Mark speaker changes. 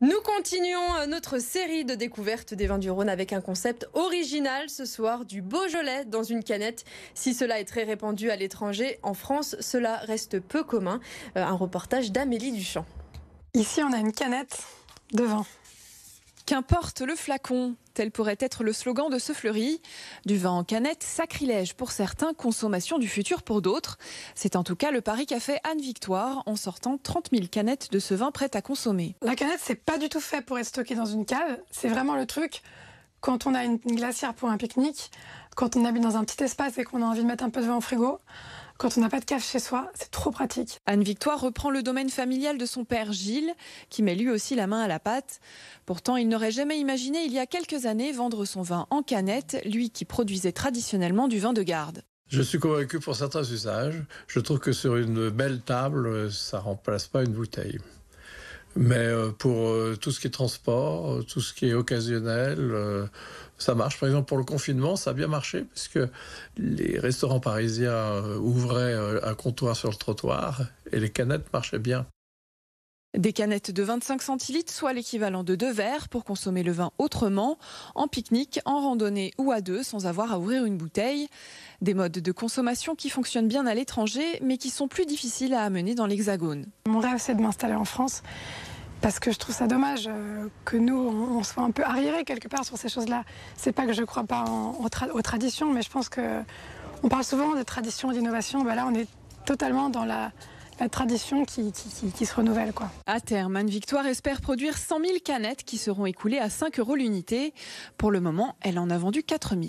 Speaker 1: Nous continuons notre série de découvertes des vins du Rhône avec un concept original ce soir, du Beaujolais dans une canette. Si cela est très répandu à l'étranger, en France, cela reste peu commun. Un reportage d'Amélie Duchamp.
Speaker 2: Ici, on a une canette de vin.
Speaker 3: Qu'importe le flacon, tel pourrait être le slogan de ce fleuri. Du vin en canette, sacrilège pour certains, consommation du futur pour d'autres. C'est en tout cas le pari qu'a fait Anne Victoire en sortant 30 000 canettes de ce vin prêt à consommer.
Speaker 2: La canette, c'est pas du tout fait pour être stocké dans une cave. C'est vraiment le truc quand on a une glacière pour un pique-nique, quand on habite dans un petit espace et qu'on a envie de mettre un peu de vin au frigo. Quand on n'a pas de cave chez soi, c'est trop pratique.
Speaker 3: Anne Victoire reprend le domaine familial de son père Gilles, qui met lui aussi la main à la pâte. Pourtant, il n'aurait jamais imaginé il y a quelques années vendre son vin en canette, lui qui produisait traditionnellement du vin de garde.
Speaker 4: Je suis convaincu pour certains usages. Je trouve que sur une belle table, ça ne remplace pas une bouteille. Mais pour tout ce qui est transport, tout ce qui est occasionnel, ça marche. Par exemple, pour le confinement, ça a bien marché parce que les restaurants parisiens ouvraient un comptoir sur le trottoir et les canettes marchaient bien.
Speaker 3: Des canettes de 25 centilitres, soit l'équivalent de 2 verres pour consommer le vin autrement, en pique-nique, en randonnée ou à deux, sans avoir à ouvrir une bouteille. Des modes de consommation qui fonctionnent bien à l'étranger, mais qui sont plus difficiles à amener dans l'Hexagone.
Speaker 2: Mon rêve, c'est de m'installer en France. Parce que je trouve ça dommage que nous, on soit un peu arriérés quelque part sur ces choses-là. C'est pas que je crois pas aux traditions, mais je pense qu'on parle souvent de tradition et d'innovation. Ben là, on est totalement dans la tradition qui se renouvelle, quoi.
Speaker 3: À terme, Anne Victoire espère produire 100 000 canettes qui seront écoulées à 5 € l'unité. Pour le moment, elle en a vendu 4 000.